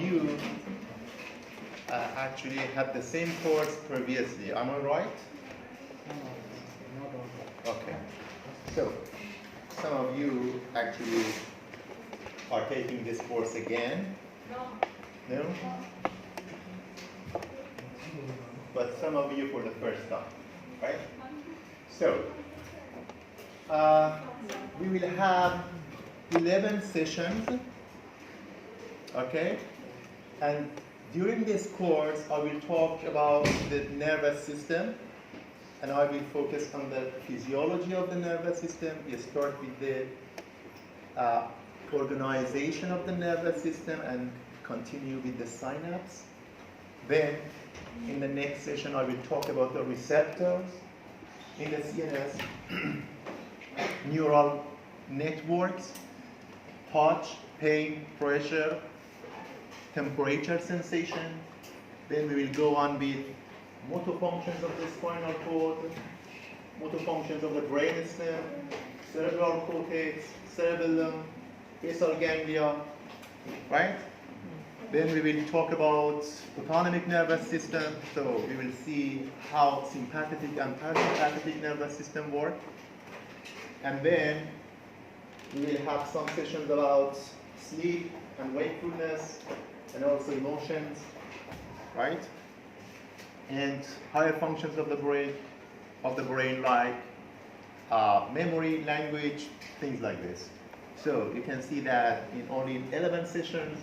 of you actually had the same course previously. Am I right? Okay. So, some of you actually are taking this course again. No? But some of you for the first time, right? So, we will have 11 sessions, okay? And during this course, I will talk about the nervous system, and I will focus on the physiology of the nervous system. We start with the organization of the nervous system and continue with the synapse. Then, in the next session, I will talk about the receptors in the CNS, neural networks, touch, pain, pressure, temperature sensation. Then we will go on with motor functions of the spinal cord, motor functions of the brainstem, cerebral cortex, cerebellum, basal ganglia, right? Then we will talk about autonomic nervous system. So we will see how sympathetic and parasympathetic nervous system work. And then we will have some sessions about sleep and wakefulness and also emotions, right? And higher functions of the brain like memory, language, things like this. So you can see that in only 11 sessions,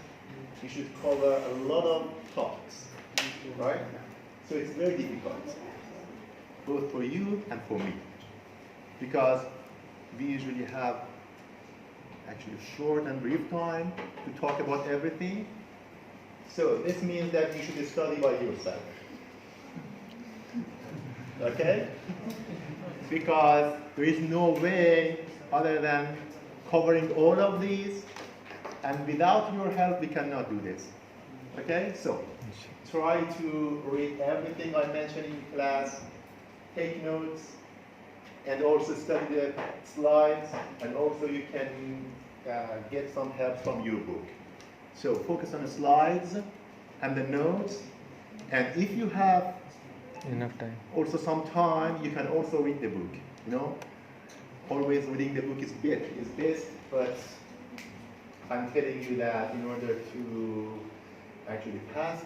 you should cover a lot of topics, right? So it's very difficult, both for you and for me, because we usually have actually short and brief time to talk about everything. So this means that you should study by yourself, okay? Because there is no way other than covering all of these, and without your help, we cannot do this. Okay? So, try to read everything I mentioned in class, take notes, and also study the slides, and also you can get some help from your book. So, focus on the slides and the notes, and if you have enough time, also some time, you can also read the book. You know, always reading the book is best, but I'm telling you that in order to actually pass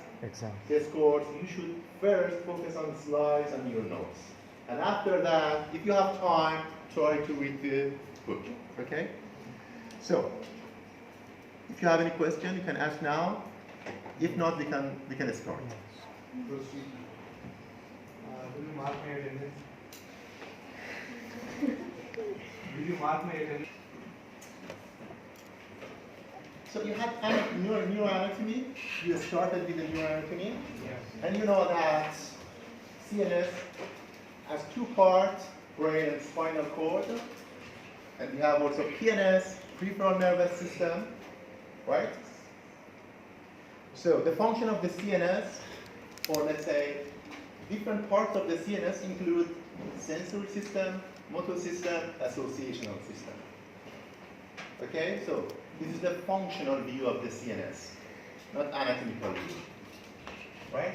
this course, you should first focus on the slides and your notes. And after that, if you have time, try to read the book, okay? So, if you have any question, you can ask now. If not, we can start. Proceed. Will you mark my attendance? Will you mark my attendance? So you have neuroanatomy. You started with the neuroanatomy, Yes. and you know that CNS has two parts: brain and spinal cord. And we have also PNS, peripheral nervous system, right? So the function of the CNS, or let's say different parts of the CNS, include sensory system, motor system, associational system. Okay, so this is the functional view of the CNS, not anatomical view, right?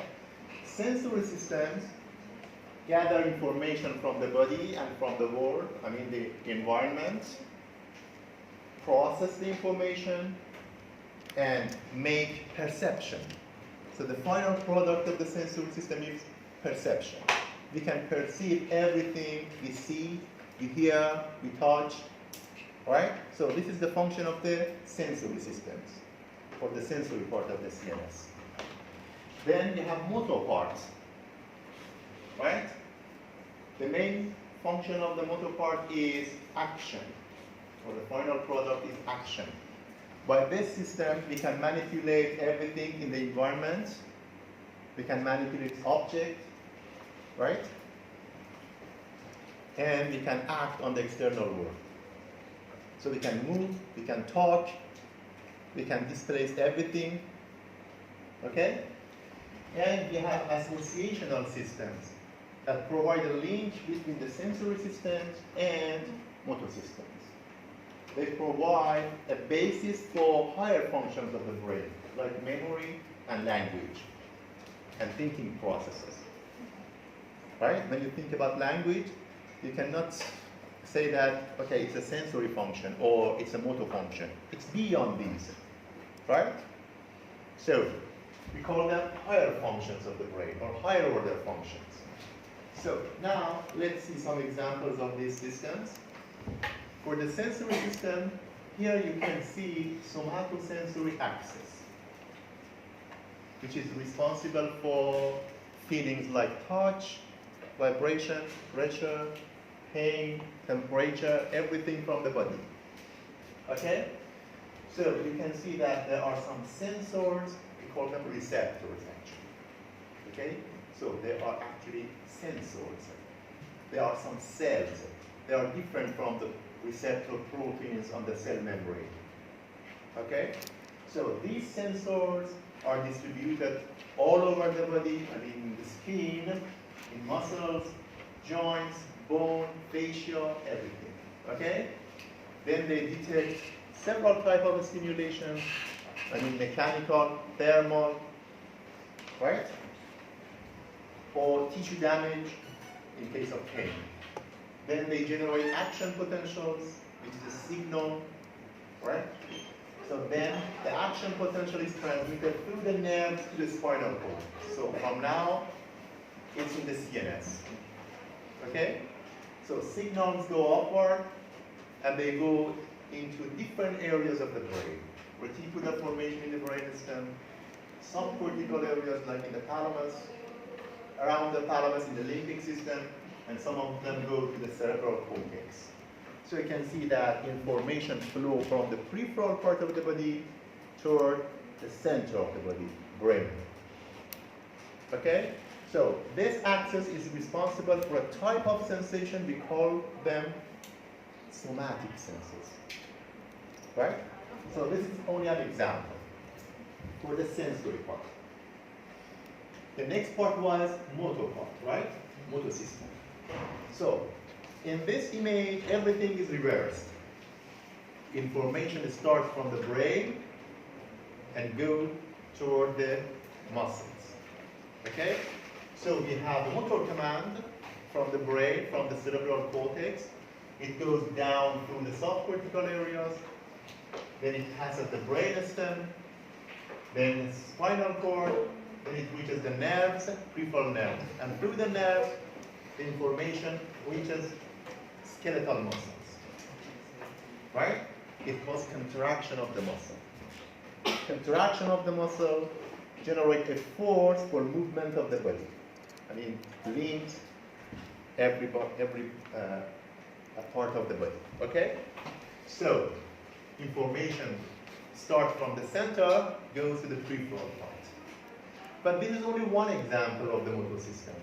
Sensory systems gather information from the body and from the world, the environment, process the information, and make perception. So the final product of the sensory system is perception. We can perceive everything we see, we hear, we touch, right? So this is the function of the sensory systems, or the sensory part of the CNS. Then you have motor parts, right? The main function of the motor part is action, or the final product is action. By this system, we can manipulate everything in the environment. We can manipulate objects, right? And we can act on the external world. So we can move, we can talk, we can displace everything, okay? And we have associational systems that provide a link between the sensory systems and motor systems. They provide a basis for higher functions of the brain, like memory and language and thinking processes. Right? When you think about language, you cannot say that, okay, it's a sensory function or it's a motor function. It's beyond these, right? So, we call them higher functions of the brain or higher order functions. So, now let's see some examples of these systems. For the sensory system, here you can see somatosensory axis, which is responsible for feelings like touch, vibration, pressure, pain, temperature, everything from the body. Okay? So you can see that there are some sensors, we call them receptors actually. Okay? So they are actually sensors. There are some cells. They are different from the receptor proteins on the cell membrane. Okay? So these sensors are distributed all over the body, I mean the skin, in muscles, joints, bone, fascia, everything. Okay? Then they detect several types of stimulation, I mean mechanical, thermal, right? Or tissue damage in case of pain. Then they generate action potentials, which is a signal, right? So then the action potential is transmitted through the nerves to the spinal cord. So from now, it's in the CNS. Okay? So signals go upward and they go into different areas of the brain. Reticular formation in the brain stem, some cortical areas like in the thalamus, around the thalamus in the limbic system, and some of them go to the cerebral cortex. So you can see that information flow from the peripheral part of the body toward the center of the body, brain. Okay? So this axis is responsible for a type of sensation. We call them somatic senses. Right? So this is only an example for the sensory part. The next part was motor part, right? Motor system. So in this image, everything is reversed. Information starts from the brain and goes toward the muscles. Okay? So we have motor command from the brain, from the cerebral cortex. It goes down through the subcortical areas. Then it passes the brain stem. Then spinal cord. Then it reaches the nerves, peripheral nerves. And through the nerves, the information reaches skeletal muscles. Right? It causes contraction of the muscle. Contraction of the muscle generates a force for movement of the body. I mean, limbs, every part of the body. Okay? So, information starts from the center, goes to the peripheral part. But this is only one example of the motor systems.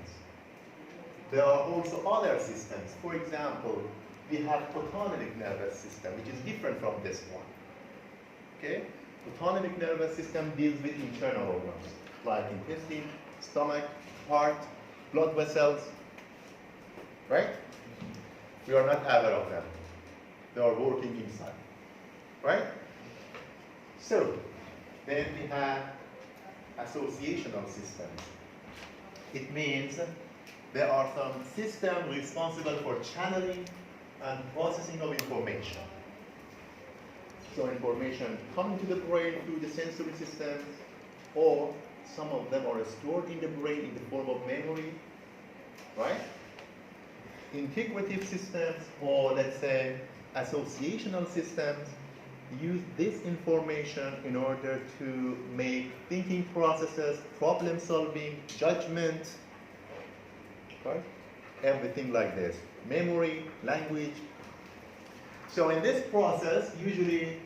There are also other systems. For example, we have autonomic nervous system, which is different from this one. Okay? Autonomic nervous system deals with internal organs, like intestine, stomach, heart, blood vessels. Right? We are not aware of them. They are working inside. Right? So, then we have associational systems. It means there are some systems responsible for channeling and processing of information. So information comes to the brain through the sensory systems, or some of them are stored in the brain in the form of memory, right? Integrative systems, or let's say associational systems, use this information in order to make thinking processes, problem solving, judgment, right? Everything like this. Memory, language. So in this process, usually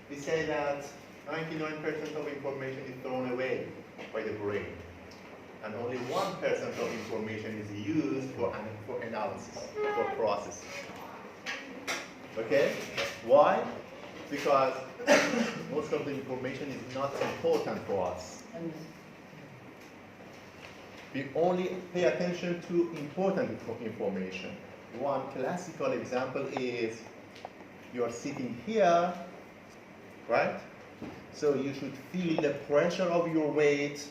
we say that 99% of information is thrown away by the brain. And only 1% of information is used for analysis, for processing. Okay? Why? Because most of the information is not important for us. We only pay attention to important information. One classical example is you're sitting here, right? So you should feel the pressure of your weight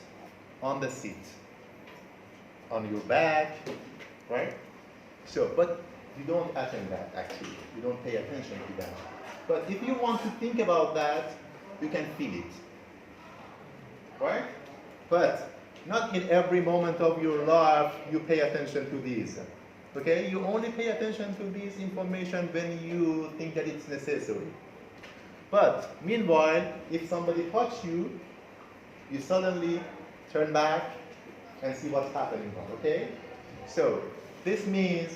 on the seat, on your back, right? So, but you don't attend that actually. You don't pay attention to that. But if you want to think about that, you can feel it, right? But not in every moment of your life you pay attention to these. Okay? You only pay attention to this information when you think that it's necessary. But meanwhile, if somebody touches you, you suddenly turn back and see what's happening, okay? So this means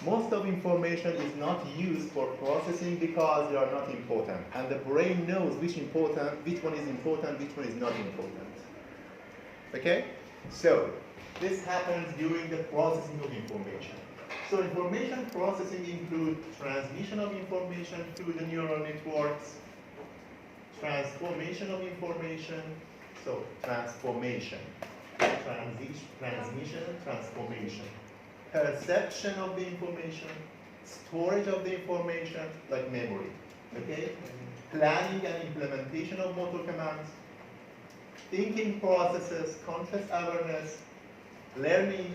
most of information is not used for processing because they are not important. And the brain knows which one is important, which one is not important. Okay? So this happens during the processing of information. So information processing includes transmission of information through the neural networks, transformation of information, so transformation, transmission, transformation, perception of the information, storage of the information, like memory, okay? Planning and implementation of motor commands, thinking processes, conscious awareness, learning,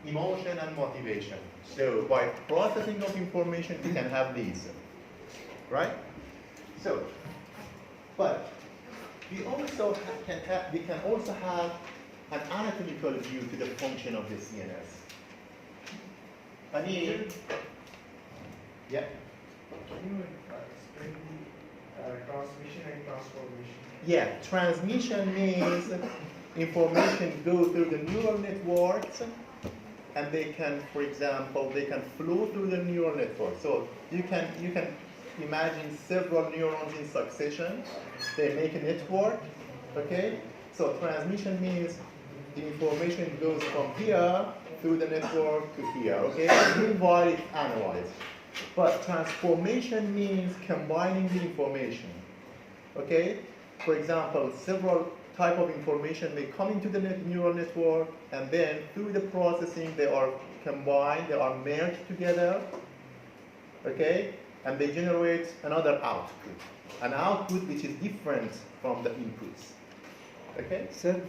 emotion, and motivation. So by processing of information, we can have these, right? So, but we also can also have an anatomical view to the function of the CNS. Yeah. Can you explain transmission and transformation? Yeah, transmission means information goes through the neural networks, and they can, for example, they can flow through the neural network. So you can imagine several neurons in succession. They make a network, okay? So transmission means the information goes from here through the network to here, okay? Meanwhile, it's analyzed. But transformation means combining the information, okay? For example, several type of information may come into the neural network, and then through the processing, they are combined, they are merged together, okay? And they generate another output, an output which is different from the inputs, okay? Sir,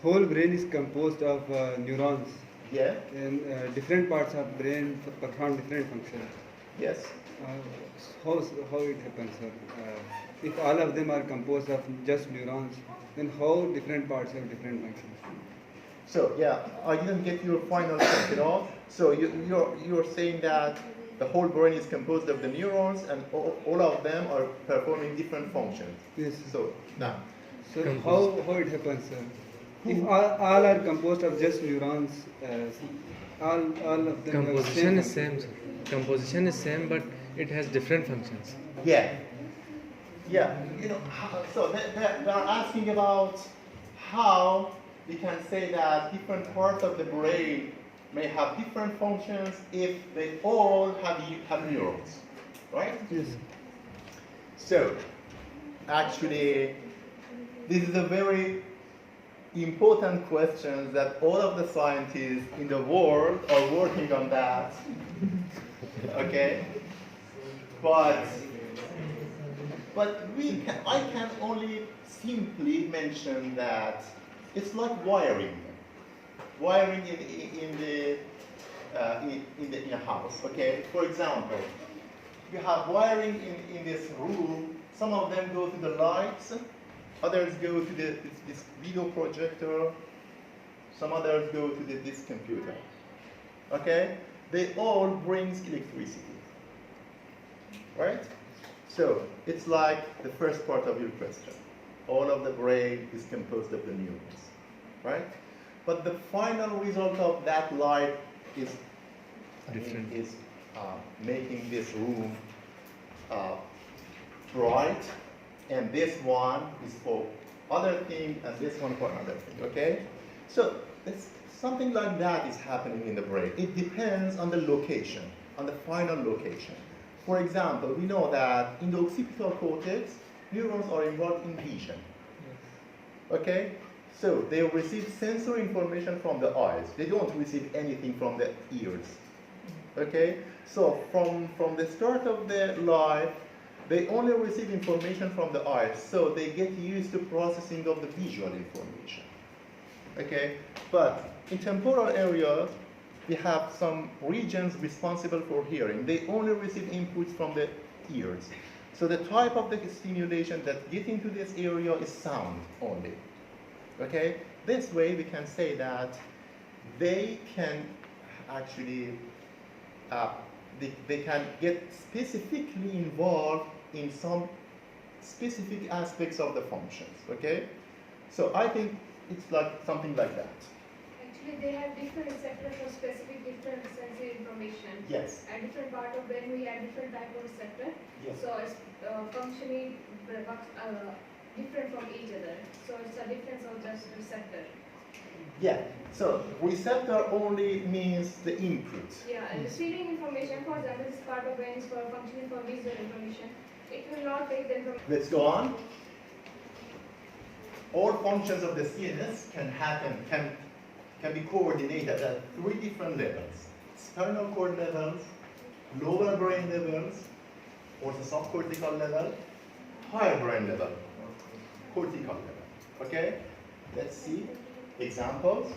whole brain is composed of neurons. Yeah? And different parts of brain perform different functions. Yes? How it happens, sir? If all of them are composed of just neurons, then how different parts have different functions? So, yeah, I didn't get your final point at all. So you're saying that the whole brain is composed of the neurons, and all of them are performing different functions. Yes. So, now. So how it happens, sir? If all are composed of just neurons, all of them Composition is same. Composition is same, but it has different functions. Yeah. Yeah. You know, so they are asking about how we can say that different parts of the brain may have different functions if they all have neurons, right? Yes. So, actually, this is a very important question that all of the scientists in the world are working on that. Okay? But I can only simply mention that it's like wiring. Wiring in a house. Okay? For example, you have wiring in this room. Some of them go to the lights. Others go to this video projector. Some others go to this computer. Okay? They all bring electricity. Right? So, it's like the first part of your question. All of the brain is composed of the neurons. Right? But the final result of that light is Different. Making this room bright, and this one is for other thing, and this one for another thing, okay? So something like that is happening in the brain. It depends on the location, on the final location. For example, we know that in the occipital cortex, neurons are involved in vision, okay? So they receive sensory information from the eyes. They don't receive anything from the ears, okay? So from the start of their life, they only receive information from the eyes, so they get used to processing of the visual information. Okay, but in temporal area, we have some regions responsible for hearing. They only receive inputs from the ears. So the type of the stimulation that get into this area is sound only. Okay, this way we can say that they can actually they can get specifically involved in some specific aspects of the functions. Okay, so I think it's like something like that. Actually, they have different receptors for specific different sensory information. Yes. At different part of brain, we have different type of receptor. Yes. So it's functioning different from each other. So it's a difference of just receptor. Yeah. So receptor only means the input. Yeah, and receiving information, for example, this part of brain is for functioning for visual information. It will not take them from. Let's go on. All functions of the CNS can be coordinated at 3 different levels: spinal cord levels, lower brain levels, or the subcortical level, higher brain level, cortical level. Okay? Let's see examples.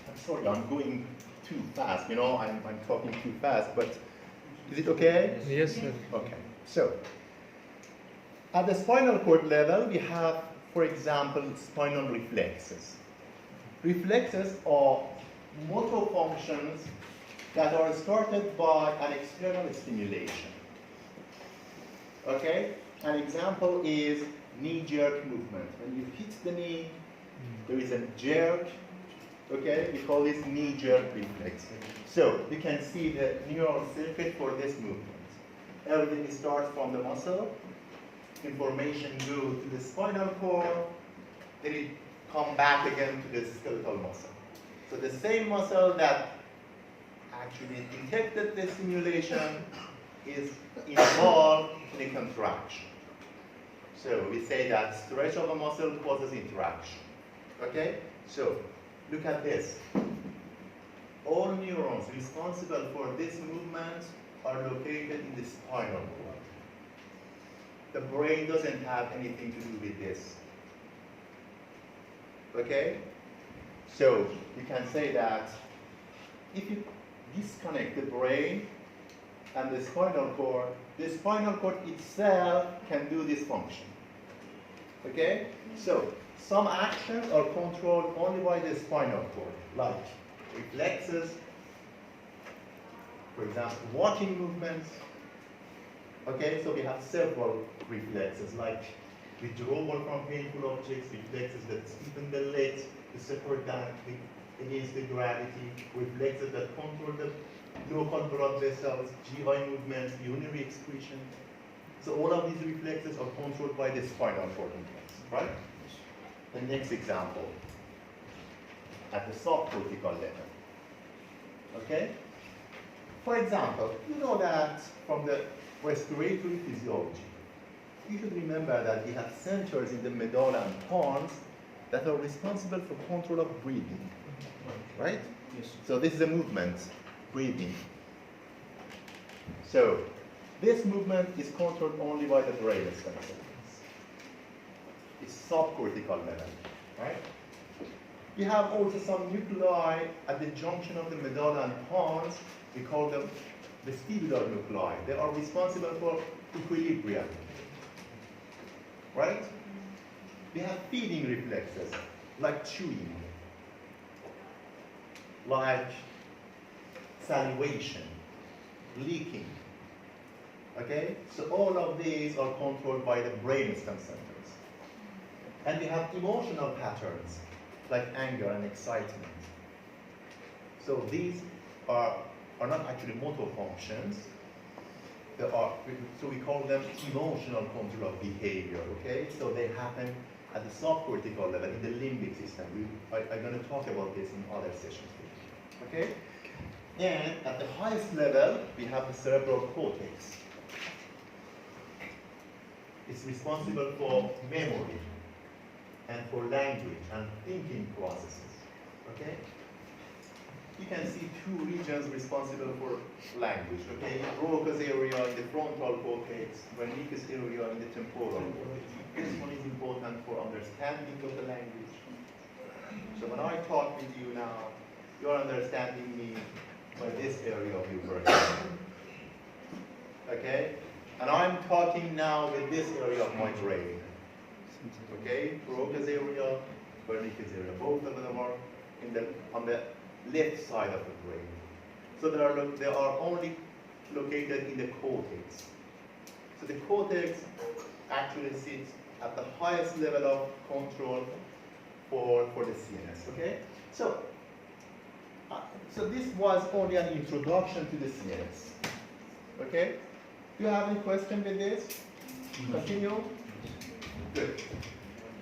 I'm sorry, I'm going too fast. You know, I'm talking too fast, but is it okay? Yes, sir. Okay. So, at the spinal cord level, we have, for example, spinal reflexes. Reflexes are motor functions that are started by an external stimulation. Okay? An example is knee-jerk movement. When you hit the knee, there is a jerk. Okay? We call this knee-jerk reflex. So, you can see the neural circuit for this movement. Everything starts from the muscle. Information goes to the spinal cord. Then it come back again to the skeletal muscle. So the same muscle that actually detected the stimulation is involved in a contraction. So we say that stretch of a muscle causes interaction. Okay? So look at this. All neurons responsible for this movement are located in the spinal cord. The brain doesn't have anything to do with this. Okay? So you can say that if you disconnect the brain and the spinal cord itself can do this function. Okay? So some actions are controlled only by the spinal cord, like reflexes, for example, walking movements. Okay, so we have several reflexes, like withdrawal from painful objects, reflexes that stiffen the legs to support that against the gravity, reflexes that control the local blood vessels, GI movements, urinary excretion. So all of these reflexes are controlled by the spinal cord reflex, right? The next example, at the subcortical level. Okay? For example, you know that from the respiratory physiology, you should remember that we have centers in the medulla and pons that are responsible for control of breathing, right? Yes. So this is a movement, breathing. So this movement is controlled only by the brain centers. It's subcortical level, right? We have also some nuclei at the junction of the medulla and pons. We call them vestibular nuclei. They are responsible for equilibrium, right? We have feeding reflexes, like chewing, like salivation, leaking. Okay? So all of these are controlled by the brainstem centers. And we have emotional patterns, like anger and excitement. So these are not actually motor functions. So we call them emotional control of behavior, okay? So they happen at the subcortical level, in the limbic system. I'm going to talk about this in other sessions, okay? And at the highest level, we have the cerebral cortex. It's responsible for memory and for language and thinking processes, okay? you can see two regions responsible for language, okay? Broca's area in the frontal cortex, Wernicke's area in the temporal cortex. This one is important for understanding of the language. So when I talk with you now, you're understanding me by this area of your brain. Okay? And I'm talking now with this area of my brain. Okay? Broca's area, Wernicke's area. Both of them are on the left side of the brain. So they are only located in the cortex. So the cortex actually sits at the highest level of control for the CNS. Okay? So this was only an introduction to the CNS. Okay? Do you have any question with this? Continue? Good.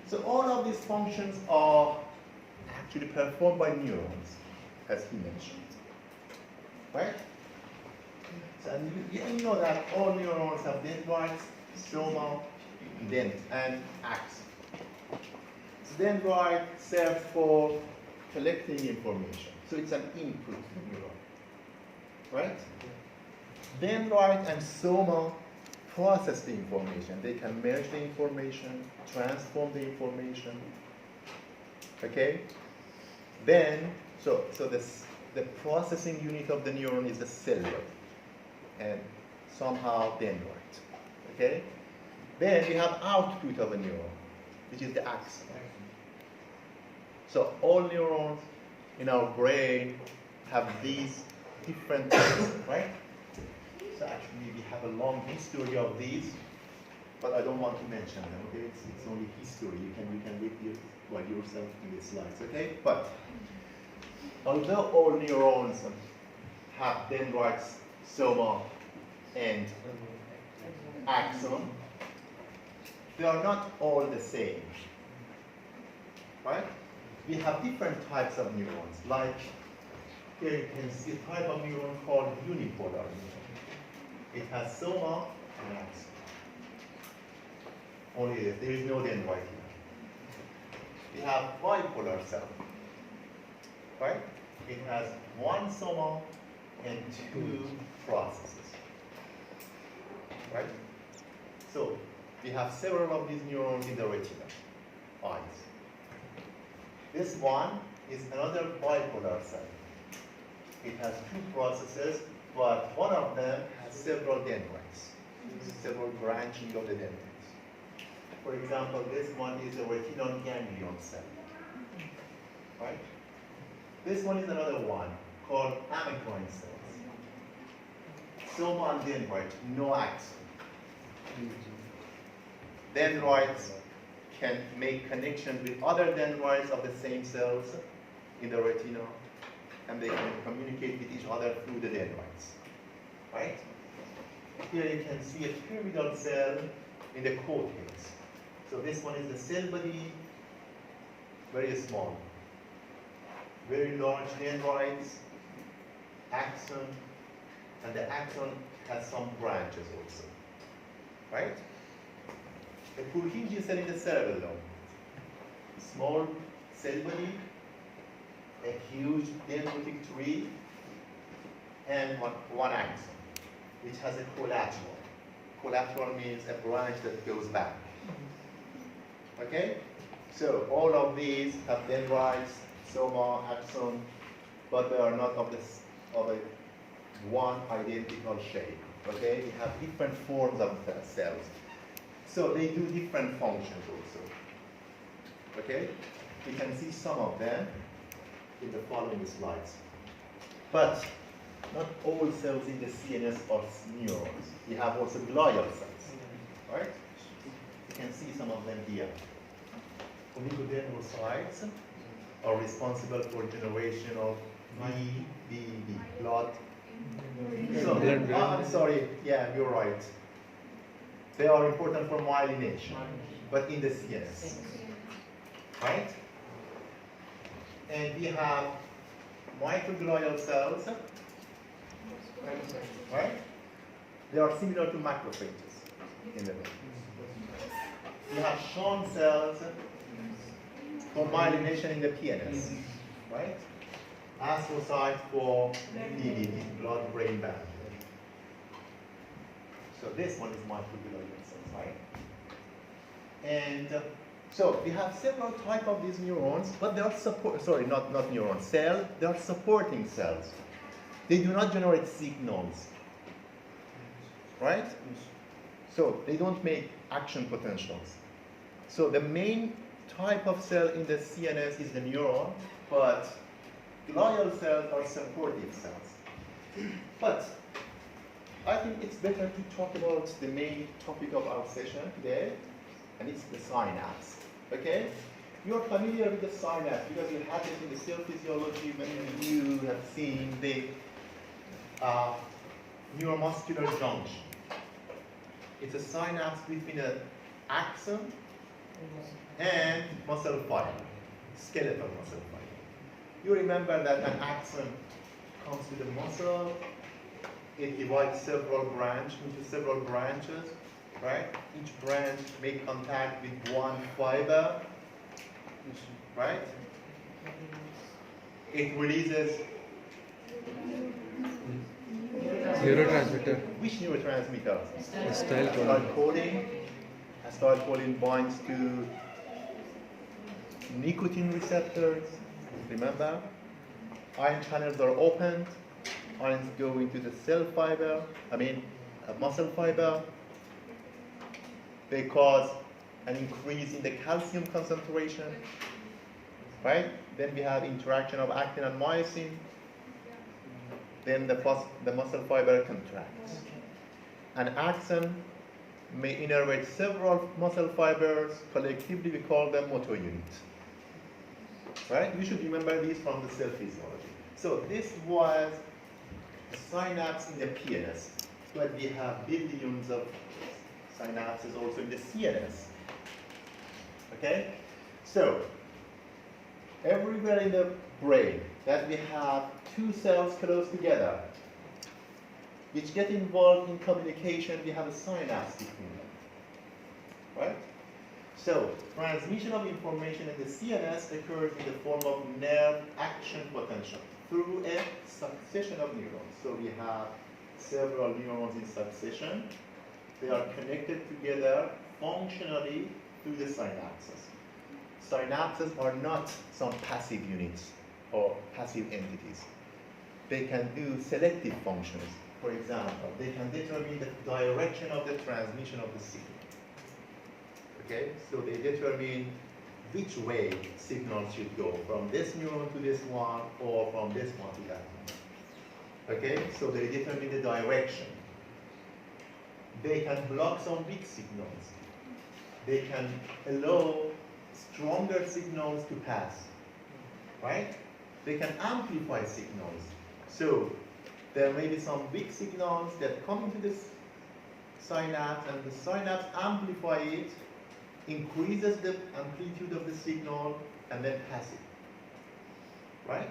So all of these functions are actually performed by neurons, as he mentioned. Right? So and you know that all neurons have dendrites, soma, and axon. So dendrite serves for collecting information. So it's an input neuron. Right? Dendrite and soma process the information. They can merge the information, transform the information. Okay? Then, so the processing unit of the neuron is the cell body, and somehow dendrite. Okay? Then we have output of a neuron, which is the axon. So all neurons in our brain have these different types, right? So actually we have a long history of these, but I don't want to mention them, okay? It's only history. You can read it by yourself in the slides, okay? But although all neurons have dendrites, soma, and axon, they are not all the same, right? We have different types of neurons, like here you can see a type of neuron called unipolar neuron. It has soma and axon. Only this, there is no dendrite here. We have bipolar cell, right? It has one soma and two processes, right? So we have several of these neurons in the retina, eyes. This one is another bipolar cell. It has two processes, but one of them has several dendrites, several branching of the dendrites. For example, this one is a retinal ganglion cell, right? This one is another one called amacrine cells. Soma and dendrite, no axon. Dendrites can make connections with other dendrites of the same cells in the retina, and they can communicate with each other through the dendrites, right? Here you can see a pyramidal cell in the cortex. So this one is the cell body, very small. Very large dendrites, axon, and the axon has some branches also, right? The Purkinje cell in the cerebellum, small cell body, a huge dendritic tree, and one axon, which has a collateral. Collateral means a branch that goes back. Okay? So all of these have dendrites, soma, axon, but they are not of a one identical shape. Okay? We have different forms of the cells. So they do different functions also. Okay? We can see some of them in the following slides. But not all cells in the CNS are neurons. We have also glial cells, right? You can see some of them here. Oligodendrocytes are responsible for generation of blood. So, I'm sorry, yeah, you're right. They are important for myelination, but in the CNS, right? And we have microglial cells, right? They are similar to macrophages in the brain. We have Schwann cells for myelination in the PNS, right? astrocyte for BBB, blood-brain barrier. So this one is microglial cells, right? And so we have several types of these neurons, but they are not neurons, cells. They are supporting cells. They do not generate signals, right? So they don't make action potentials. So the main type of cell in the CNS is the neuron, but glial cells are supportive cells. But I think it's better to talk about the main topic of our session today, and it's the synapse. Okay? You're familiar with the synapse because you have it in the cell physiology when you have seen the neuromuscular junction. It's a synapse between an axon and muscle fiber, skeletal muscle fiber. You remember that an axon comes to the muscle, it divides several branches into several branches, right? Each branch make contact with one fiber, right? It releases Neurotransmitter. which neurotransmitter? Acetylcholine. Acetylcholine binds to nicotine receptors. Remember? Ion channels are opened. Ions go into the cell fiber, muscle fiber. They cause an increase in the calcium concentration, right? Then we have interaction of actin and myosin. Then the muscle fiber contracts. An axon may innervate several muscle fibers. Collectively, we call them motor units. Right? You should remember these from the cell physiology. So this was a synapse in the PNS, but we have billions of synapses also in the CNS. Okay? So, everywhere in the brain that we have two cells close together, which get involved in communication, we have a synapse between them. Right? So, transmission of information in the CNS occurs in the form of nerve action potential through a succession of neurons. So we have several neurons in succession. They are connected together functionally through the synapses. Synapses are not some passive units or passive entities. They can do selective functions. For example, they can determine the direction of the transmission of the signal. Okay, so they determine which way signals should go, from this neuron to this one, or from this one to that one. Okay, so they determine the direction. They can block some weak signals. They can allow stronger signals to pass, right? They can amplify signals. So there may be some weak signals that come into this synapse, and the synapse amplify it, increases the amplitude of the signal, and then pass it, right?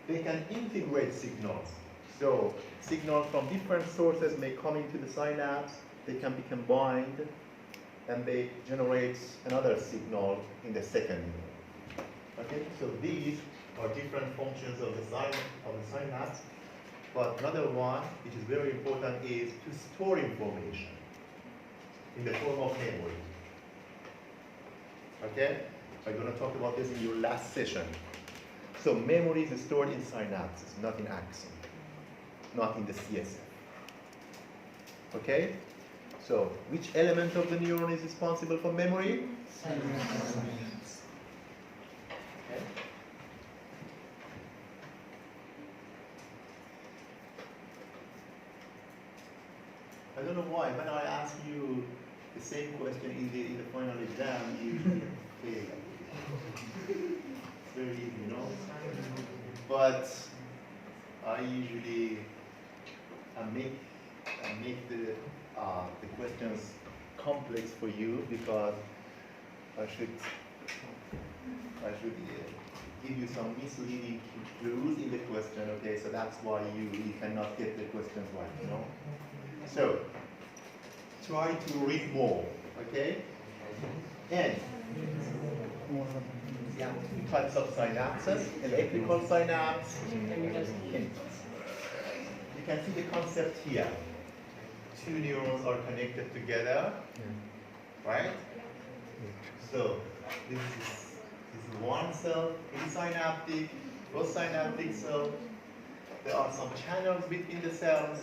They can integrate signals. So signals from different sources may come into the synapse, they can be combined, and they generate another signal in the second neuron. Okay, so these are different functions of the synapse. But another one, which is very important, is to store information in the form of memory. Okay? I'm going to talk about this in your last session. So memory is stored in synapses, not in axon, not in the CSF. Okay? So which element of the neuron is responsible for memory? Synapse. Okay? I don't know why, when I ask you the same question in the final exam, you usually fail. It's very easy, you know? But I usually make the questions complex for you because I should give you some misleading clues in the question, okay? So that's why you cannot get the questions right, you know? So, try to read more, okay? And Yeah, two types of synapses, electrical synapse, chemicals. You can see the concept here. Two neurons are connected together, right? So this is one cell, presynaptic, postsynaptic cell. There are some channels between the cells.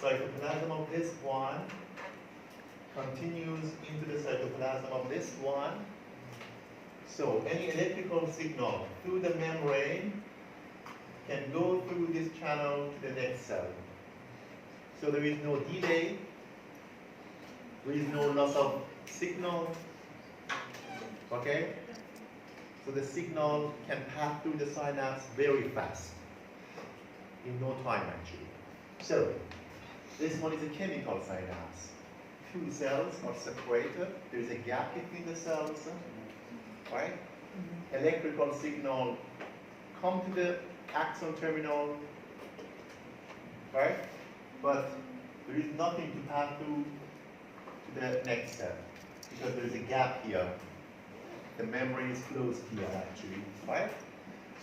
Cytoplasm of this one continues into the cytoplasm of this one. So any electrical signal through the membrane can go through this channel to the next cell. So there is no delay, there is no loss of signal, okay? So the signal can pass through the synapse very fast, in no time actually. So this one is a chemical synapse. Two cells are separated, there is a gap between the cells, right? Electrical signal come to the axon terminal, right? But there is nothing to pass through to the next cell because there is a gap here. The membrane is closed here actually, right?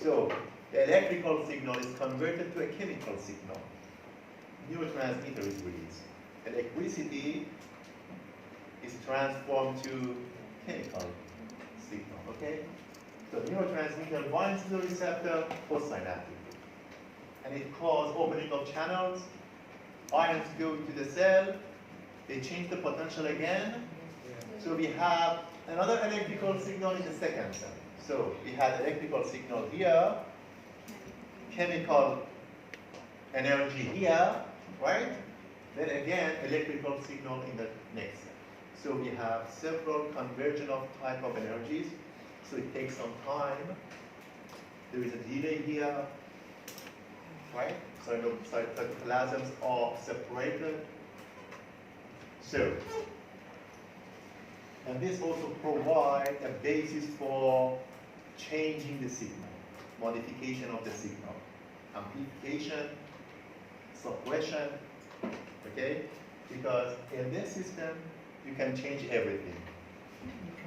So the electrical signal is converted to a chemical signal. Neurotransmitter is released. Electricity is transformed to chemical signal, okay? So neurotransmitter binds to the receptor postsynaptic. And it causes opening of channels. Ions go to the cell. They change the potential again. So we have another electrical signal in the second cell. So we had electrical signal here, chemical energy here, right? Then again, electrical signal in the next cell. So we have several conversion of type of energies. So it takes some time. There is a delay here, right? So cytoplasms are separated. So, and this also provides a basis for changing the signal, modification of the signal, amplification, suppression, okay? Because in this system, you can change everything.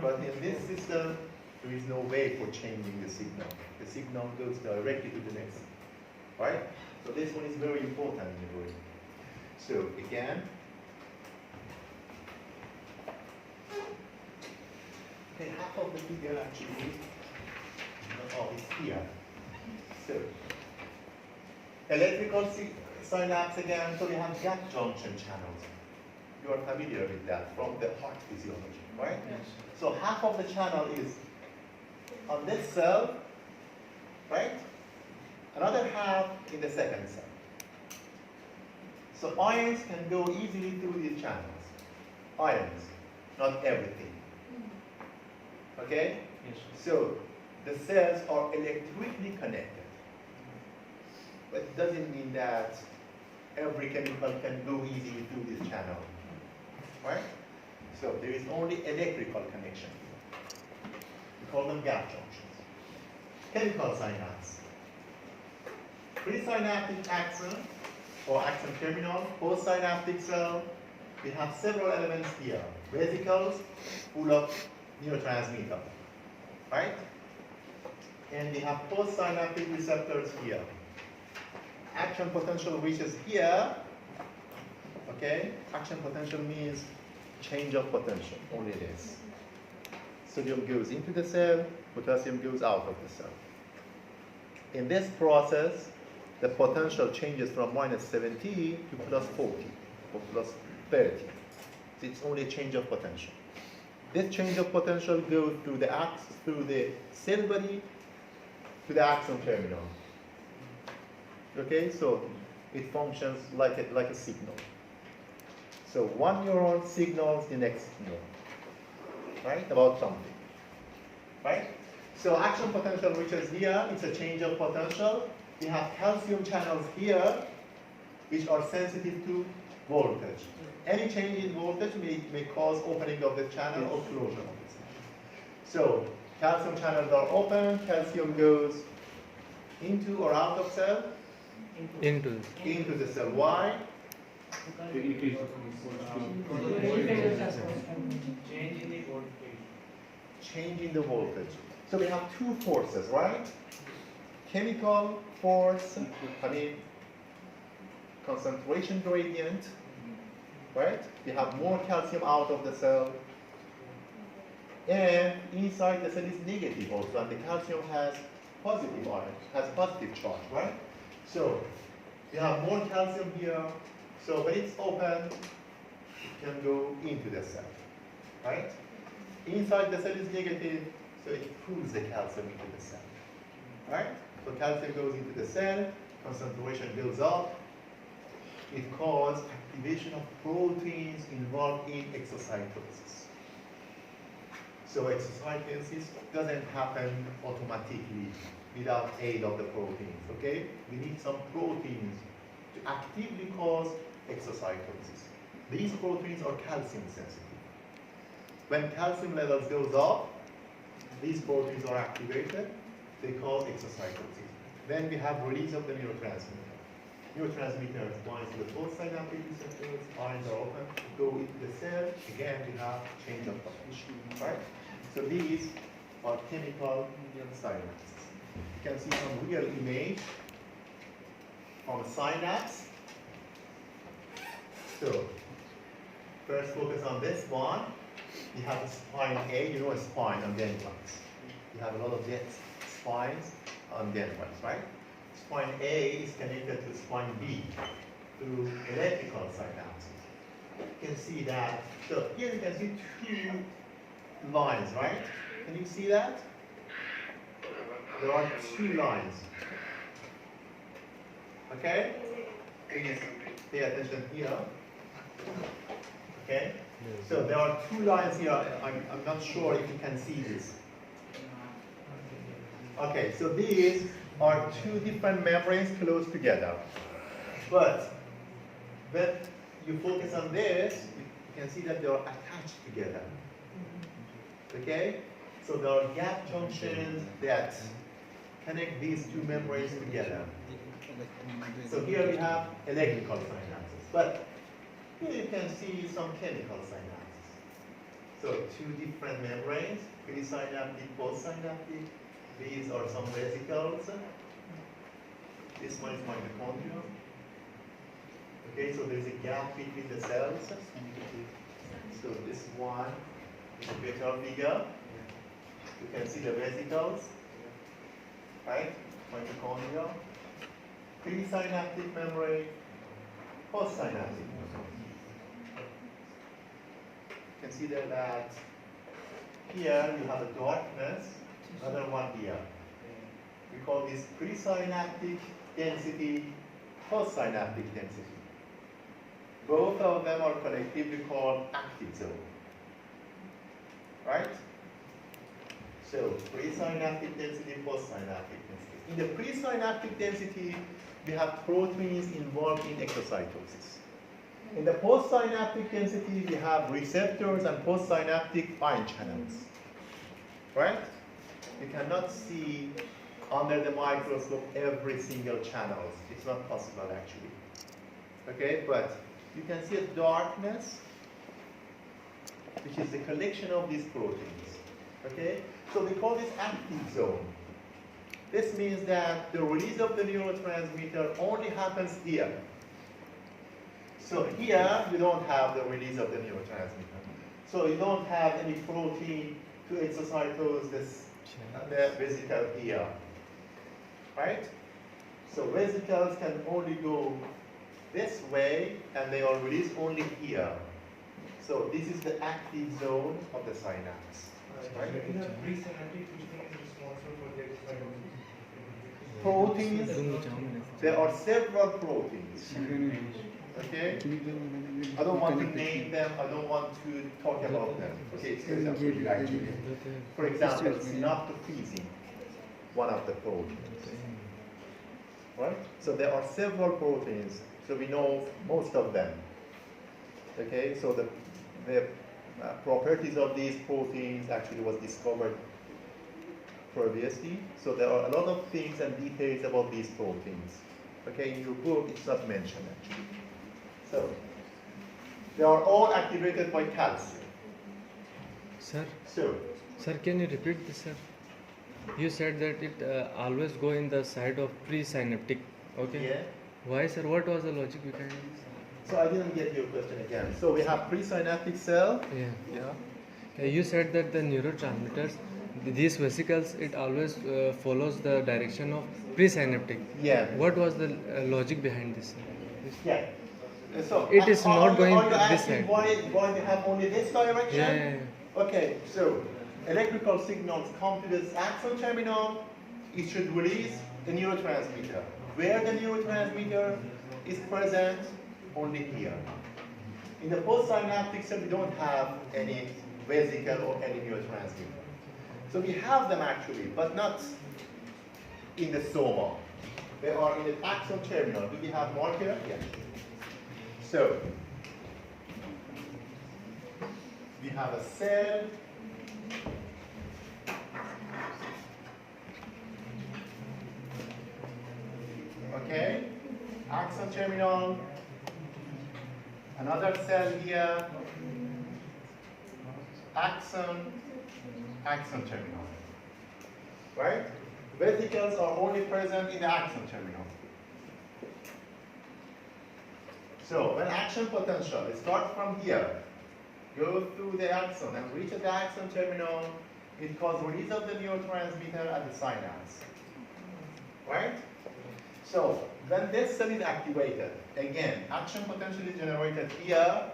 But in this system, there is no way for changing the signal. The signal goes directly to the next, right? So this one is very important in the brain. So again, okay, half of the figure actually, is here. So electrical synapse again, so we have gap junction channels. You are familiar with that from the heart physiology, right? Yes. So half of the channel is on this cell, right? Another half in the second cell. So ions can go easily through these channels. Ions, not everything. Okay? Yes. So the cells are electrically connected. But it doesn't mean that every chemical can go easily through this channel. Right? So there is only electrical connection. We call them gap junctions. Chemical synapse. Presynaptic axon or axon terminal, postsynaptic cell. We have several elements here. Vesicles full of neurotransmitter. Right? And we have postsynaptic receptors here. Action potential reaches here. Okay? Action potential means change of potential, only this. Sodium goes into the cell, potassium goes out of the cell. In this process, the potential changes from -70 to +40 or +30. It's only a change of potential. This change of potential goes through the cell body to the axon terminal. Okay, so it functions like a signal. So one neuron signals the next neuron, right, about something, right? So action potential reaches here, it's a change of potential. We have calcium channels here, which are sensitive to voltage. Any change in voltage may cause opening of the channel or closure of the channel. So calcium channels are open, calcium goes into or out of cell? Into the cell. Why? Change in the voltage. Change in the voltage. So we have two forces, right? Chemical force, concentration gradient, right? We have more calcium out of the cell. And inside the cell is negative also, and the calcium has positive ion, has positive charge, right? So we have more calcium here. So when it's open, it can go into the cell, right? Inside the cell is negative, so it pulls the calcium into the cell, right? So calcium goes into the cell, concentration goes up. It causes activation of proteins involved in exocytosis. So exocytosis doesn't happen automatically without aid of the proteins, okay? We need some proteins to actively cause exocytosis. These proteins are calcium sensitive. When calcium levels goes up, these proteins are activated, they cause exocytosis. Then we have release of the neurotransmitter. Neurotransmitters bind to the postsynaptic receptors, ions are open, go into the cell, again we have change of potential, right? So these are chemical synapses. You can see some real image from a synapse. So first focus on this one. You have a spine A, you know a spine on dendrites. You have a lot of dead spines on dendrites, right? Spine A is connected to spine B through electrical synapses. You can see that. So here you can see two lines, right? Can you see that? There are two lines. Okay? Please pay attention here. Okay? So there are two lines here. I'm not sure if you can see this. Okay, so these are two different membranes close together. But when you focus on this, you can see that they are attached together. Okay? So there are gap junctions that connect these two membranes together. So here we have electrical synapses. But here you can see some chemical synapses. So two different membranes, presynaptic, postsynaptic. These are some vesicles. This one is mitochondria. Okay, so there's a gap between the cells. So this one is a better figure. You can see the vesicles, right? Mitochondria. Presynaptic membrane, postsynaptic membrane. You can see there that here you have a darkness, another one here. We call this presynaptic density, postsynaptic density. Both of them are collectively called active zone. Right? So presynaptic density, postsynaptic density. In the presynaptic density, we have proteins involved in exocytosis. In the postsynaptic density, we have receptors and postsynaptic ion channels. Right? You cannot see under the microscope every single channel. It's not possible actually. Okay, but you can see a darkness, which is the collection of these proteins. Okay, so we call this active zone. This means that the release of the neurotransmitter only happens here. So here you don't have the release of the neurotransmitter. So you don't have any protein to exocytose this the vesicle here. Right? So vesicles can only go this way and they are released only here. So this is the active zone of the synapse. Right? In the presynaptic, which thing is responsible for the exocytosis? Proteins, there are several proteins. Okay? I don't want to name them, I don't want to talk about them. Okay, it's good actually. For example, synaptophysin, one of the proteins. Right? So there are several proteins, so we know most of them. Okay, so the properties of these proteins actually was discovered previously. So there are a lot of things and details about these proteins. Okay, in your book it's not mentioned actually. So they are all activated by calcium. Sir, So sir, can you repeat this, sir? You said that it always go in the side of presynaptic. Okay. Yeah. Why, sir? What was the logic behind it? So I didn't get your question again. So we have presynaptic cell. Yeah. Yeah. You said that the neurotransmitters, these vesicles, it always follows the direction of presynaptic. Yeah. What was the logic behind this? Yeah. So It is not going are you this asking side. why they have only this direction? Yeah. Okay, so electrical signals come to this axon terminal. It should release the neurotransmitter. Where the neurotransmitter is present, only here. In the postsynaptic cell, we don't have any vesicle or any neurotransmitter. So we have them actually, but not in the soma. They are in the axon terminal. Do we have marker? Yes. So we have a cell. Okay, axon terminal. Another cell here. Axon terminal. Right? Vesicles are only present in the axon terminal. So when action potential, it starts from here, goes through the axon and reaches the axon terminal, it causes release of the neurotransmitter at the synapse. Right? So when this cell is activated, again, action potential is generated here,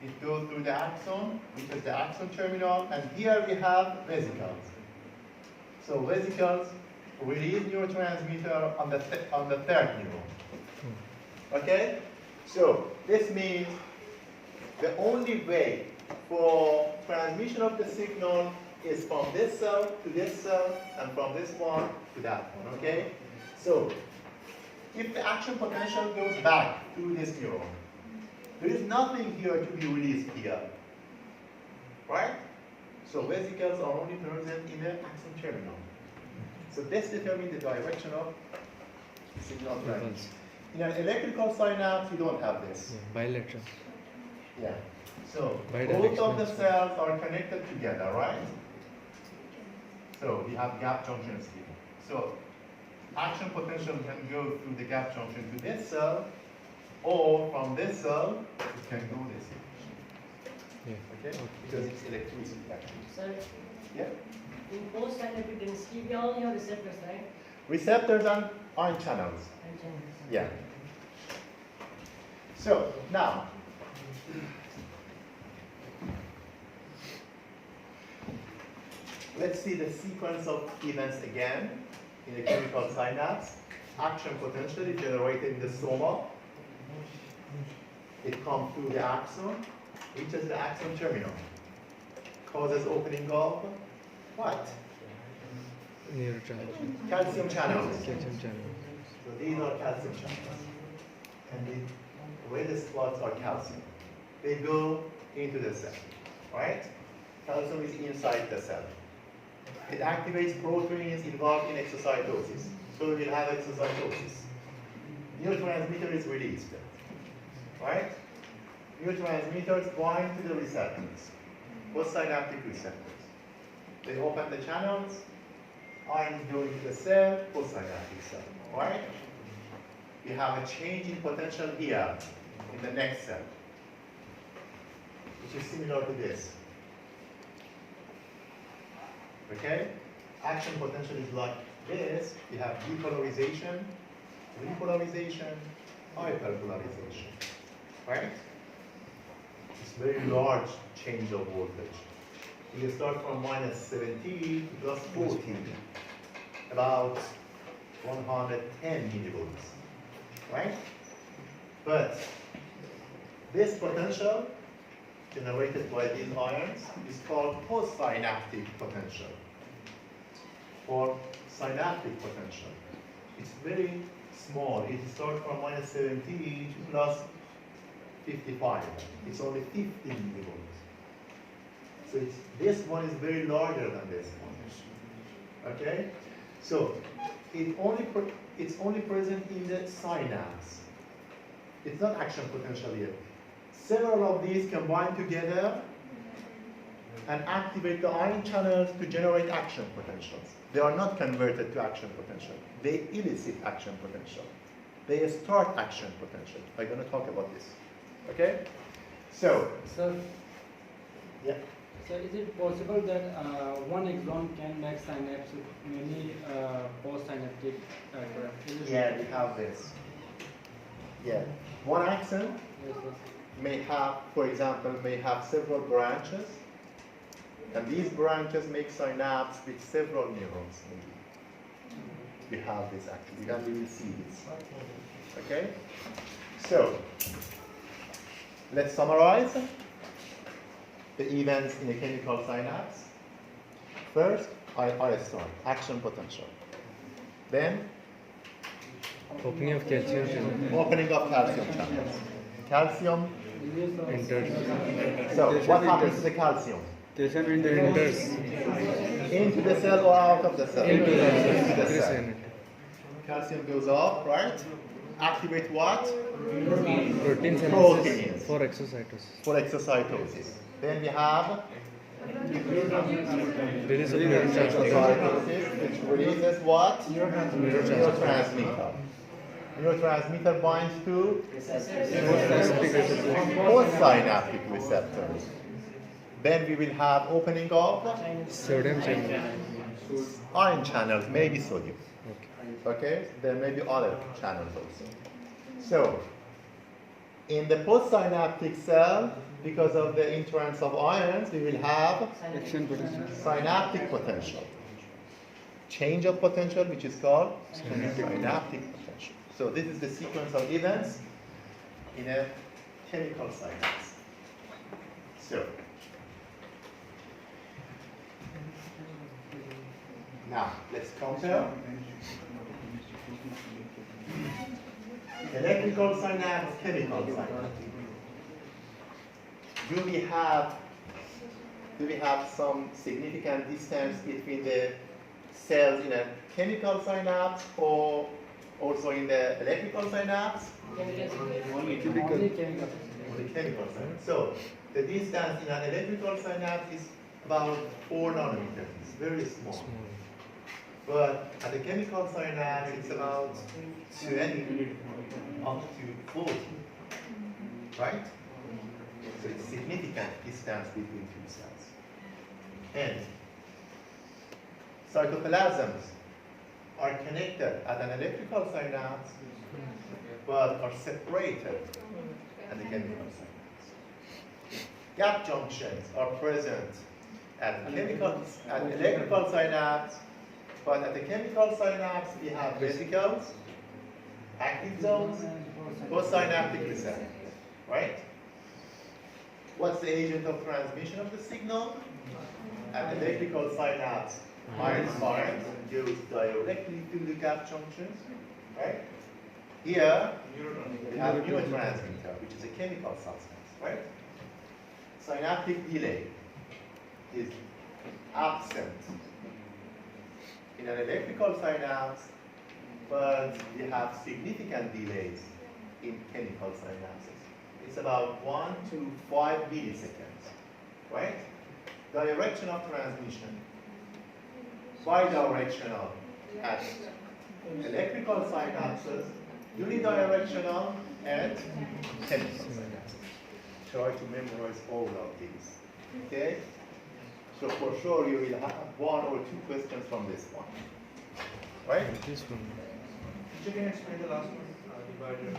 it goes through the axon, reaches the axon terminal, and here we have vesicles. So vesicles release neurotransmitter on the third neuron. Okay? So this means the only way for transmission of the signal is from this cell to this cell and from this one to that one. Okay? So if the action potential goes back to this neuron, there is nothing here to be released here. Right? So vesicles are only present in the axon terminal. So this determines the direction of signal transmission. In an electrical synapse, you don't have this. Yeah, bilateral. Yeah. So Bidirectional. both of the cells are connected together, right? So we have gap junctions here. So action potential can go through the gap junction to this cell, or from this cell, it can go this way. Yeah. Okay? Because it's electricity actually. Sir, Yeah. in post-synaptic density, we all have receptors, right? Receptors and ion channels. And channels. Yeah. So now, let's see the sequence of events again in the chemical synapse. Action potential is generated in the soma. It comes through the axon, reaches the axon terminal, causes opening of what? Neurotransmitter. Calcium channels. Calcium channel. So these are calcium channels. And the red spots are calcium. They go into the cell, right? Calcium is inside the cell. It activates proteins involved in exocytosis. So we'll have exocytosis. Neurotransmitter is released, right? Neurotransmitters bind to the receptors, postsynaptic receptors. They open the channels, ions go into the cell, postsynaptic cell, right? We have a change in potential here in the next cell, which is similar to this. Okay? Action potential is like this. We have depolarization, repolarization, hyperpolarization, right? It's very large change of voltage. We start from minus 70 to plus 40, about 110 millivolts, right? But this potential generated by these ions is called postsynaptic potential or synaptic potential. It's very small. It starts from minus 70 to plus 55. It's only 15 millivolts. So this one is very larger than this one. Okay? So it's only present in the synapse. It's not action potential yet. Several of these combine together and activate the ion channels to generate action potentials. They are not converted to action potential. They elicit action potential. They start action potential. I'm going to talk about this. Okay? So, Sir, yeah. so is it possible that one axon can make synapse with many post-synaptic areas? Yeah, we have this. Yeah. One axon Yes, yes. may have, for example, may have several branches, and these branches make synapse with several neurons. We have this actually, and we will see this. Okay? So, let's summarize the events in a chemical synapse. First, I start, action potential. Then, Opening of calcium channel. opening of calcium channels. Calcium. Enters. So, what happens to the calcium? Calcium Enters. Into the cell or out of the cell? Into the cell. presynaptic. Calcium goes up, right? Activate what? Protein Proteins. synthesis for exocytosis. For exocytosis. Then we have Release of neurotransmitter. exocytosis, which releases what? Neurotransmitter. Neurotransmitter binds to postsynaptic receptors. Then we will have opening of Sodium channel. ion channels, maybe sodium. Okay. Okay, there may be other channels also. So, in the postsynaptic cell, because of the entrance of ions, we will have action potential. synaptic potential. Change of potential, which is called synaptic potential. So this is the sequence of events in a chemical synapse. So, now let's compare electrical synapse, chemical synapse. Do we have some significant distance between the cells in a chemical synapse or also in the electrical synapse? Only chemical. The chemical synapse. So the distance in an electrical synapse is about 4 nanometers. It's very small. But at the chemical synapse, it's about 20 up to 40. Right? So it's significant distance between two cells. And cytoplasms are connected at an electrical synapse, but are separated at the chemical synapse. Gap junctions are present at electrical synapse, but at the chemical synapse we have vesicles, active zones, postsynaptic receptors, right? What's the agent of transmission of the signal? At electrical synapse, ion current goes directly to the gap junctions, right? Here, we have neurotransmitter, which is a chemical substance, right? Synaptic delay is absent in an electrical synapse, but we have significant delays in chemical synapses. It's about 1 to 5 milliseconds, right? Direction of transmission, bidirectional at electrical synapses, unidirectional at chemical synapses. Try to memorize all of these, okay? So for sure you will have 1 or 2 questions from this one, right? This one. You can explain the last one.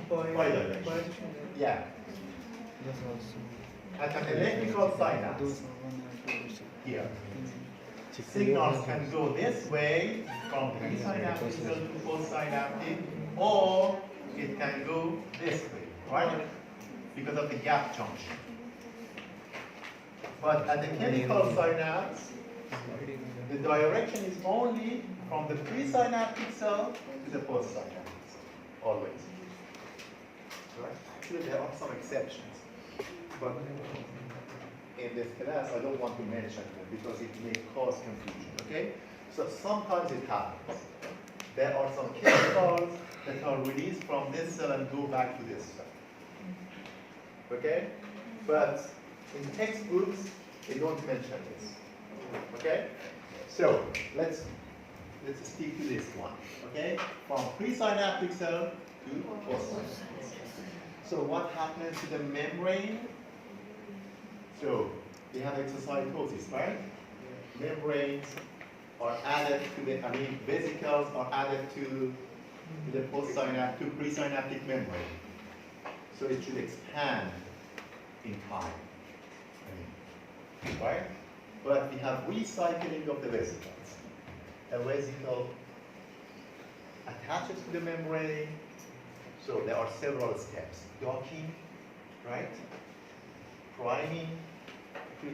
Bidirectional. Yeah. Yes, also. At an electrical synapse, here, signals can go this way from presynaptic cell to postsynaptic, or it can go this way, right? Because of the gap junction. But at the chemical synapse, the direction is only from the presynaptic cell to the postsynaptic cell, always. Right? Actually, there are some exceptions. But in this class, I don't want to mention them because it may cause confusion, okay? So sometimes it happens. There are some chemicals that are released from this cell and go back to this cell. Okay? But in textbooks, They don't mention this. Okay? So let's stick to this one. Okay? From presynaptic cell to postsynaptic. So what happens to the membrane? So they have exocytosis, right? Membranes are added to the, vesicles are added to the presynaptic membrane. So it should expand in time. Right? But we have recycling of the vesicles. A vesicle attaches to the membrane. So there are several steps. Docking, right? Priming.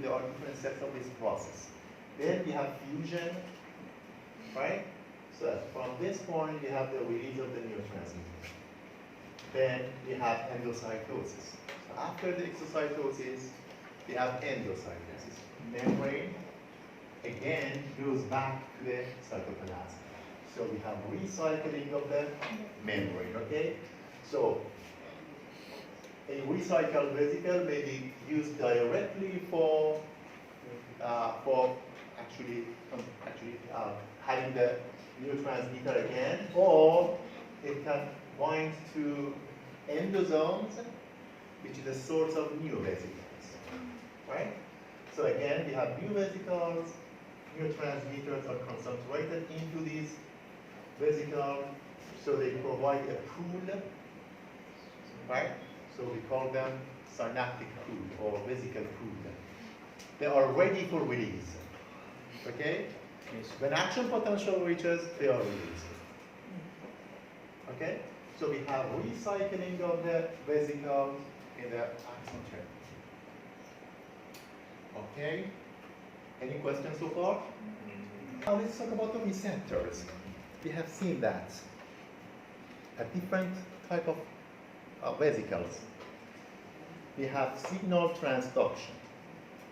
There are different steps of this process. Then we have fusion, right? So from this point, we have the release of the neurotransmitter. Then we have endocytosis. So after the exocytosis, we have endocytosis. Membrane, again, goes back to the cytoplasm. So we have recycling of the membrane, okay? So a recycled vesicle may be used directly for having the neurotransmitter again, or it can bind to endosomes, which is a source of new vesicles, right? So again, we have new vesicles, neurotransmitters are concentrated into these vesicles, so they provide a pool, right? So we call them synaptic pool or vesicle pool. They are ready for release, okay? When action potential reaches, they are released. Okay? So we have recycling of the vesicles in the axon chain. Okay? Any questions so far? Now let's talk about the receptors. We have seen that. A different type of vesicles. We have signal transduction,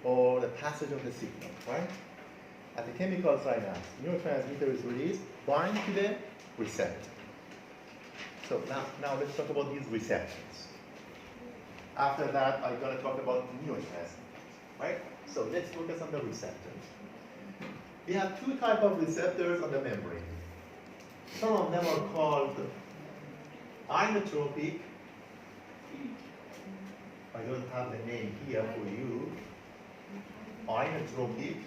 or the passage of the signal, right? At the chemical synapse, neurotransmitter is released, bind to the receptor. So now let's talk about these receptors. After that, I'm going to talk about neurotransmitters, right? So let's focus on the receptors. We have two types of receptors on the membrane. Some of them are called inotropic. I don't have the name here for you. Inotropic.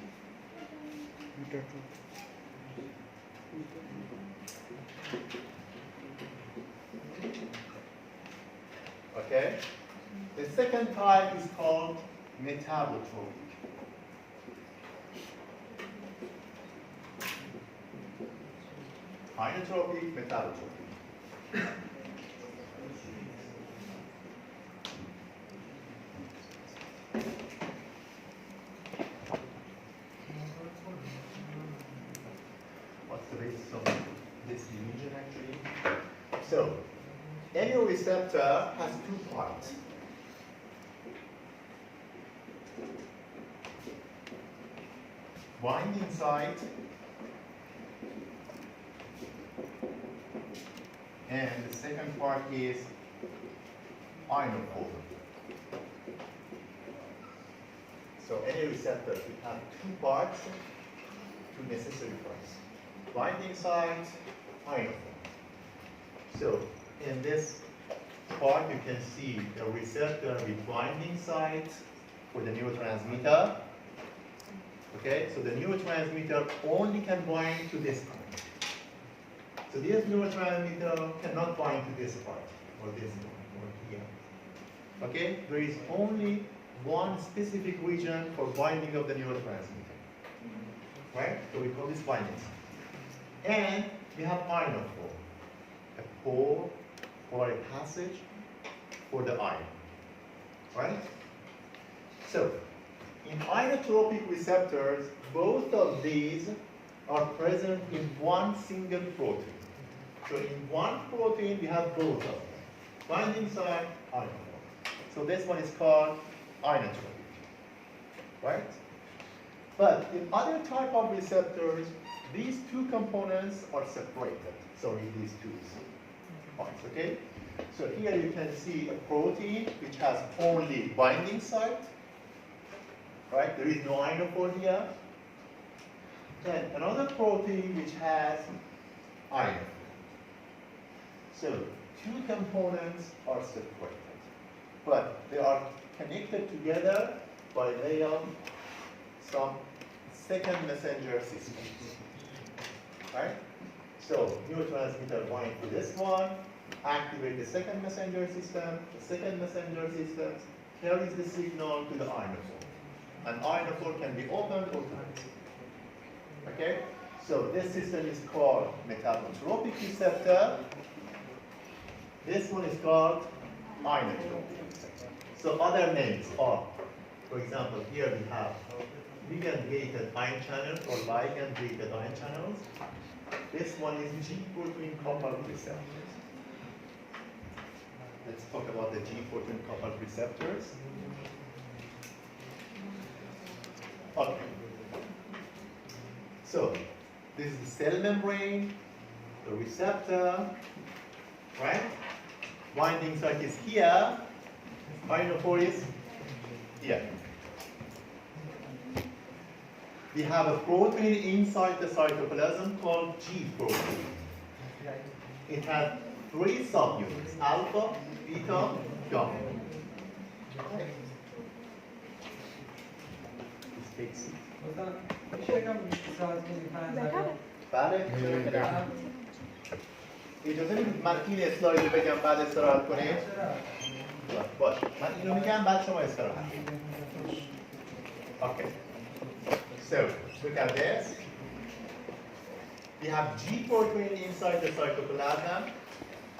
Okay. The second type is called metablotropic. Inotropic, metablotropic. What's the basis of this division actually? So, any receptor has two parts. Binding site and the second part is ionophore. So any receptor should have two parts, two necessary parts. Binding site, ionophore. So in this part you can see the receptor with binding site for the neurotransmitter. Okay, so the neurotransmitter only can bind to this part. So this neurotransmitter cannot bind to this part, or this one, or here. Okay, there is only one specific region for binding of the neurotransmitter. Right? So we call this binding site. And we have ionophore, a pore or a passage for the ion. Right? So, in ionotropic receptors, both of these are present in one single protein. So in one protein, we have both of them. Binding site, ionophore. So this one is called ionotropic. Right? But in other type of receptors, these two components are separated. So in these two points, okay? So here you can see a protein which has only binding site right? There is no ionophore here. Then another protein which has ionophore. So two components are separated, but they are connected together by way of some second messenger systems, right? So neurotransmitter bind to this one, activate the second messenger system. The second messenger system carries the signal to the ionophore. An ionophore can be opened or closed. Okay? So this system is called metabotropic receptor. This one is called ionotropic receptor. So other names are, for example, here we have ligand-gated ion channels or ligand-gated ion channels. This one is G14 coupled receptors. Let's talk about the G14 coupled receptors. Okay. So this is the cell membrane, the receptor, right? Binding site is here. Ionophore is here. We have a protein inside the cytoplasm called G protein. It has three subunits: alpha, beta, gamma. This takes it. بله اجازه میدید من این اسلاید رو بگم بعد استراحت کنید؟ باش من اینو میگم بعد شما استراحت کنید. Okay. So look at this. We have G protein inside the cytoplasm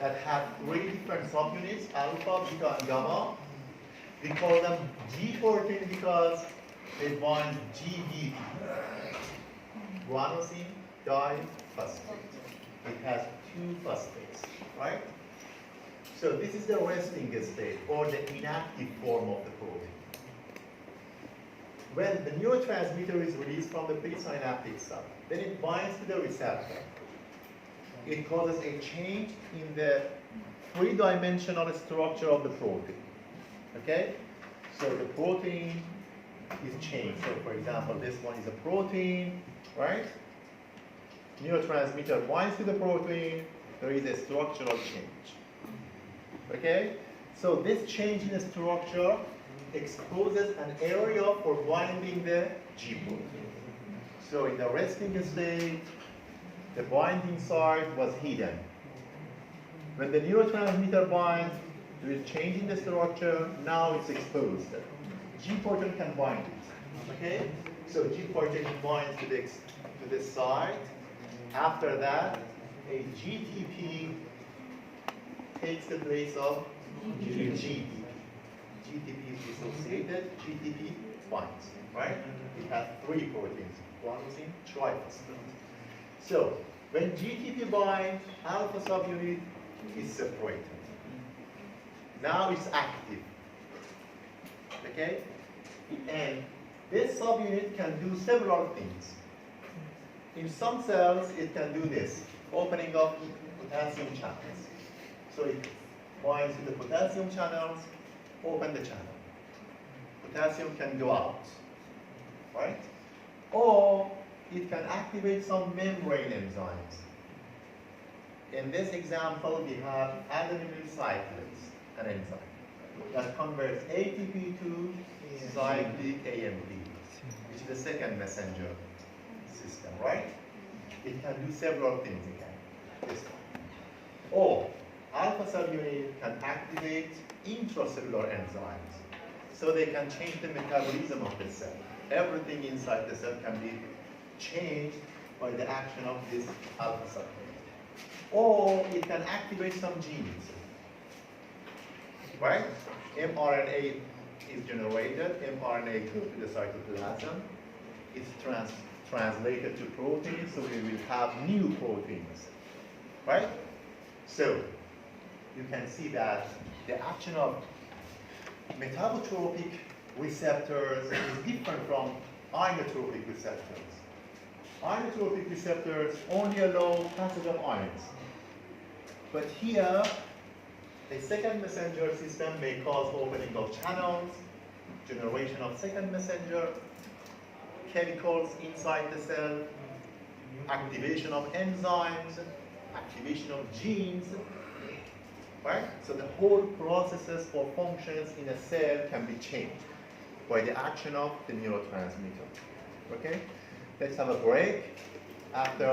that have three different subunits: alpha, beta, and gamma. We call them G protein because they bind GDP, guanosine diphosphate. It has two phosphates, right? So this is the resting state or the inactive form of the protein. When the neurotransmitter is released from the presynaptic cell, then it binds to the receptor. It causes a change in the three-dimensional structure of the protein. Okay? So the protein is changed. So for example, this one is a protein, right? Neurotransmitter binds to the protein, there is a structural change. Okay? So this change in structure exposes an area for binding the G protein. So in the resting state, the binding site was hidden. When the neurotransmitter binds, there is change in the structure, now it's exposed. G protein can bind it. Okay? So G protein binds to the site. After that, a GTP takes the place of GTP. GTP is dissociated, GTP binds, right? It has three proteins, guanosine, triphosphate. So, when GTP binds, alpha subunit is separated. Now it's active, okay? And this subunit can do several things. In some cells, it can do this, opening up potassium channels. So it binds to the potassium channels, open the channel. Potassium can go out, right? Or it can activate some membrane enzymes. In this example, we have adenylyl cyclase, an enzyme that converts ATP to cyclic AMP, which is the second messenger system, right? It can do several things again. This one. Or alpha subunit can activate intracellular enzymes, so they can change the metabolism of the cell. Everything inside the cell can be changed by the action of this alpha subunit. Or it can activate some genes, right? mRNA is generated, mRNA goes to the cytoplasm, it's translated to proteins, so we will have new proteins, right? So you can see that the action of metabotropic receptors is different from ionotropic receptors. Ionotropic receptors only allow passage of ions. But here, a second messenger system may cause opening of channels, generation of second messenger, chemicals inside the cell, activation of enzymes, activation of genes, right? So the whole processes or functions in a cell can be changed by the action of the neurotransmitter. Okay? Let's have a break. After